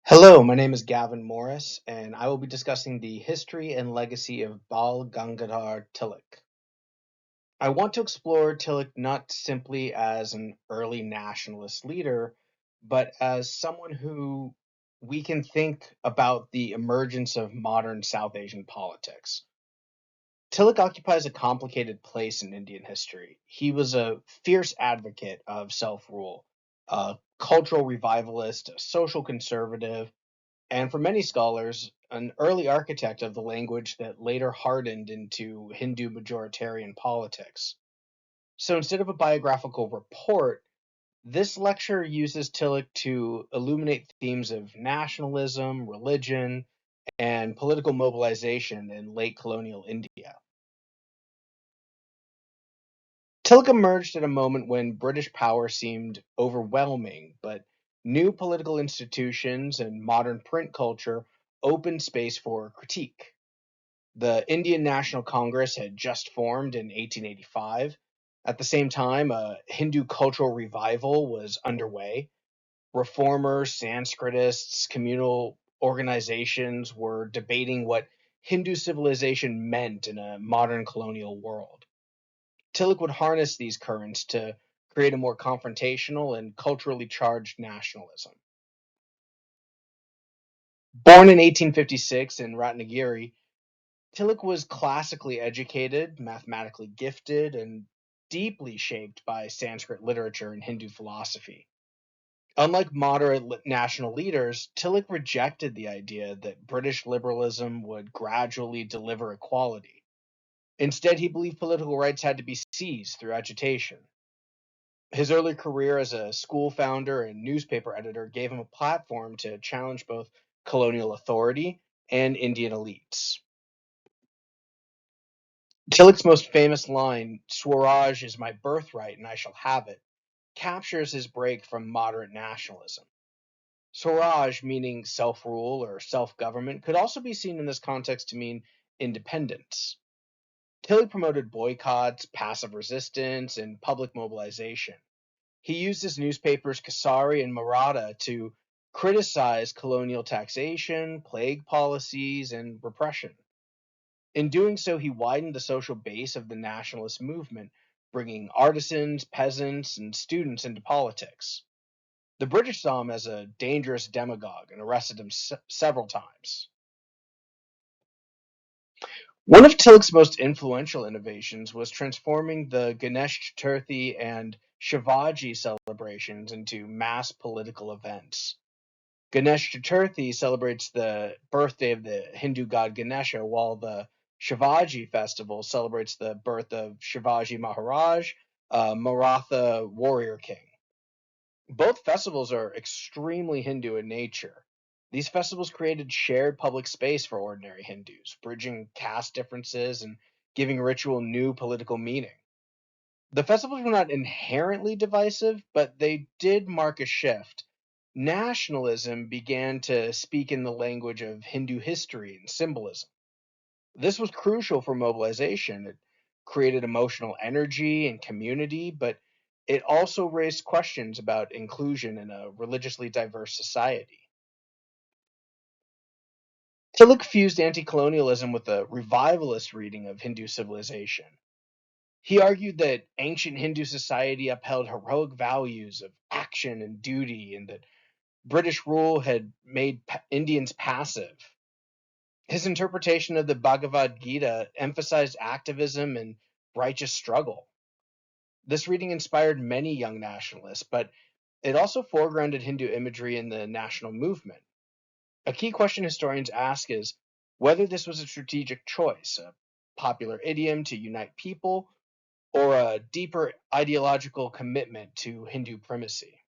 Hello, my name is Gavin Morris, and I will be discussing the history and legacy of Bal Gangadhar Tilak. I want to explore Tilak not simply as an early nationalist leader, but as someone who we can think about the emergence of modern South Asian politics. Tilak occupies a complicated place in Indian history. He was a fierce advocate of self rule, a cultural revivalist, a social conservative, and for many scholars, an early architect of the language that later hardened into Hindu majoritarian politics. So instead of a biographical report, this lecture uses Tilak to illuminate themes of nationalism, religion, and political mobilization in late colonial India. Tilak emerged at a moment when British power seemed overwhelming, but new political institutions and modern print culture opened space for critique. The Indian National Congress had just formed in 1885. At the same time, a Hindu cultural revival was underway. Reformers, Sanskritists, communal organizations were debating what Hindu civilization meant in a modern colonial world. Tilak would harness these currents to create a more confrontational and culturally charged nationalism. Born in 1856 in Ratnagiri, Tilak was classically educated, mathematically gifted, and deeply shaped by Sanskrit literature and Hindu philosophy. Unlike moderate national leaders, Tilak rejected the idea that British liberalism would gradually deliver equality. Instead, he believed political rights had to be seized through agitation. His early career as a school founder and newspaper editor gave him a platform to challenge both colonial authority and Indian elites. Tilak's most famous line, "Swaraj is my birthright and I shall have it," captures his break from moderate nationalism. Swaraj, meaning self rule or self government, could also be seen in this context to mean independence. Tilak promoted boycotts, passive resistance, and public mobilization. He used his newspapers Kasari and Maratha to criticize colonial taxation, plague policies, and repression. In doing so, he widened the social base of the nationalist movement, bringing artisans, peasants, and students into politics. The British saw him as a dangerous demagogue and arrested him several times. One of Tilak's most influential innovations was transforming the Ganesh Chaturthi and Shivaji celebrations into mass political events. Ganesh Chaturthi celebrates the birthday of the Hindu god Ganesha, while the Shivaji festival celebrates the birth of Shivaji Maharaj, a Maratha warrior king. Both festivals are extremely Hindu in nature. These festivals created shared public space for ordinary Hindus, bridging caste differences and giving ritual new political meaning. The festivals were not inherently divisive, but they did mark a shift. Nationalism began to speak in the language of Hindu history and symbolism. This was crucial for mobilization. It created emotional energy and community, but it also raised questions about inclusion in a religiously diverse society. Tilak fused anti colonialism with a revivalist reading of Hindu civilization. He argued that ancient Hindu society upheld heroic values of action and duty, and that British rule had made Indians passive. His interpretation of the Bhagavad Gita emphasized activism and righteous struggle. This reading inspired many young nationalists, but it also foregrounded Hindu imagery in the national movement. A key question historians ask is whether this was a strategic choice, a popular idiom to unite people, or a deeper ideological commitment to Hindu primacy.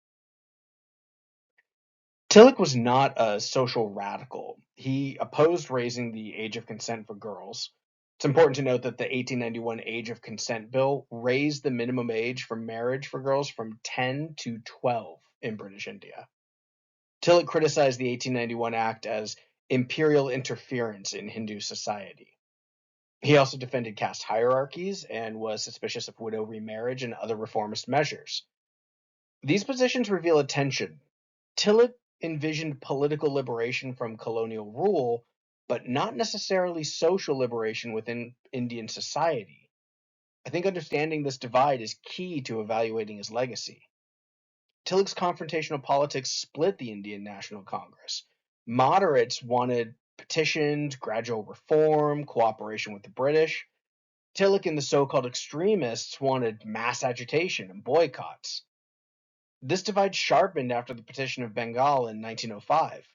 Tilak was not a social radical. He opposed raising the age of consent for girls. It's important to note that the 1891 Age of Consent Bill raised the minimum age for marriage for girls from 10 to 12 in British India. Tilak criticized the 1891 Act as imperial interference in Hindu society. He also defended caste hierarchies and was suspicious of widow remarriage and other reformist measures. These positions reveal a tension. Tilak envisioned political liberation from colonial rule, but not necessarily social liberation within Indian society. I think understanding this divide is key to evaluating his legacy. Tilak's confrontational politics split the Indian National Congress. Moderates wanted petitions, gradual reform, cooperation with the British. Tilak and the so-called extremists wanted mass agitation and boycotts. This divide sharpened after the Petition of Bengal in 1905.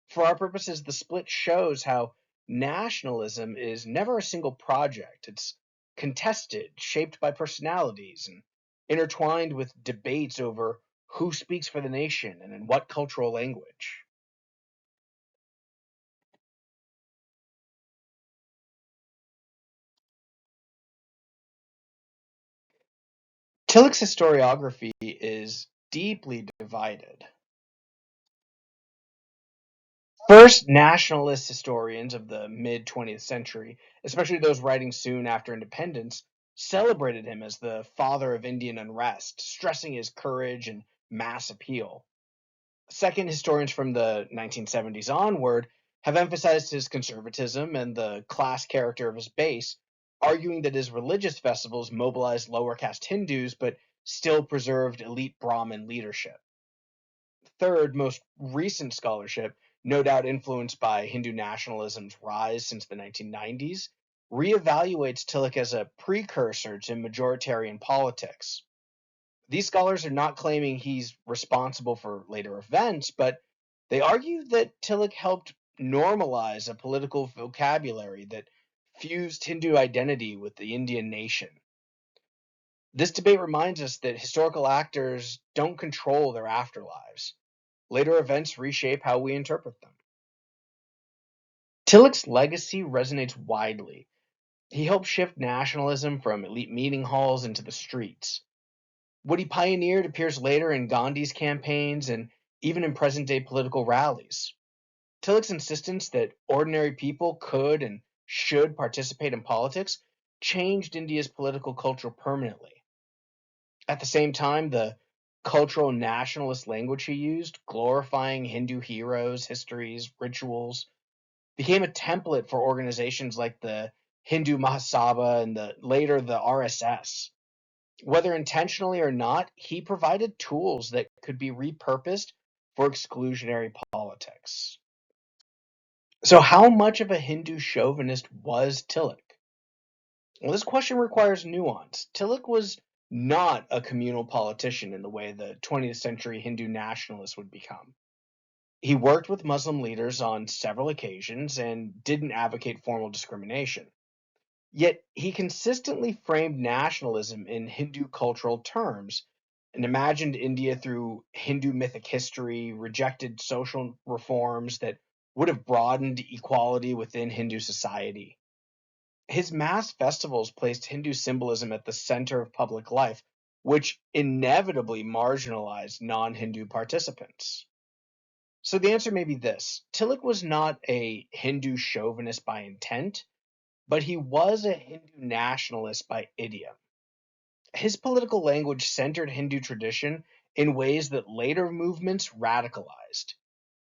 For our purposes, the split shows how nationalism is never a single project. It's contested, shaped by personalities, and intertwined with debates over who speaks for the nation and in what cultural language. Tilak's historiography is deeply divided. First, nationalist historians of the mid 20th century, especially those writing soon after independence, celebrated him as the father of Indian unrest, stressing his courage and mass appeal. Second, historians from the 1970s onward have emphasized his conservatism and the class character of his base, arguing that his religious festivals mobilized lower caste Hindus but still preserved elite Brahmin leadership. Third, most recent scholarship, no doubt influenced by Hindu nationalism's rise since the 1990s, reevaluates Tilak as a precursor to majoritarian politics. These scholars are not claiming he's responsible for later events, but they argue that Tilak helped normalize a political vocabulary that fused Hindu identity with the Indian nation. This debate reminds us that historical actors don't control their afterlives. Later events reshape how we interpret them. Tilak's legacy resonates widely. He helped shift nationalism from elite meeting halls into the streets. What he pioneered appears later in Gandhi's campaigns and even in present day political rallies. Tilak's insistence that ordinary people could and should participate in politics changed India's political culture permanently. At the same time, the cultural nationalist language he used, glorifying Hindu heroes, histories, rituals, became a template for organizations like the Hindu Mahasabha and later the RSS. Whether intentionally or not, he provided tools that could be repurposed for exclusionary politics. So, how much of a Hindu chauvinist was Tilak? Well, this question requires nuance. Tilak was not a communal politician in the way the 20th century Hindu nationalist would become. He worked with Muslim leaders on several occasions and didn't advocate formal discrimination. Yet he consistently framed nationalism in Hindu cultural terms and imagined India through Hindu mythic history, rejected social reforms that would have broadened equality within Hindu society. His mass festivals placed Hindu symbolism at the center of public life, which inevitably marginalized non Hindu participants. So the answer may be this: Tilak was not a Hindu chauvinist by intent, but he was a Hindu nationalist by idiom. His political language centered Hindu tradition in ways that later movements radicalized.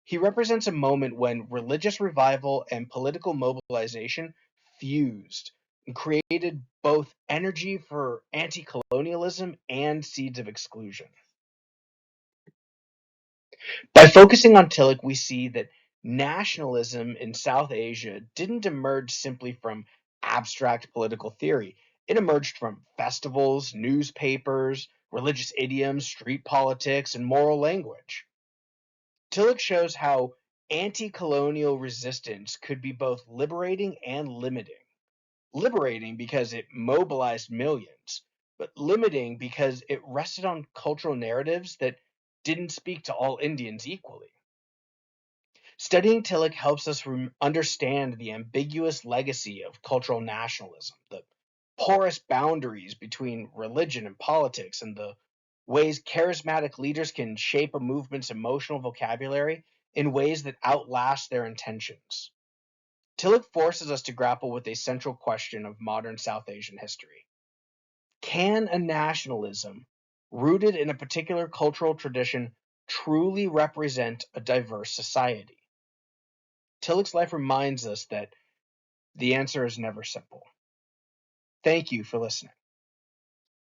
He represents a moment when religious revival and political mobilization fused and created both energy for anti colonialism and seeds of exclusion. By focusing on Tilak, we see that nationalism in South Asia didn't emerge simply from abstract political theory. It emerged from festivals, newspapers, religious idioms, street politics, and moral language. Tilak shows how anti colonial resistance could be both liberating and limiting. Liberating because it mobilized millions, but limiting because it rested on cultural narratives that didn't speak to all Indians equally. Studying Tilak helps us understand the ambiguous legacy of cultural nationalism, the porous boundaries between religion and politics, and the ways charismatic leaders can shape a movement's emotional vocabulary in ways that outlast their intentions. Tilak forces us to grapple with a central question of modern South Asian history. Can a nationalism rooted in a particular cultural tradition truly represent a diverse society? Tilak's life reminds us that the answer is never simple. Thank you for listening.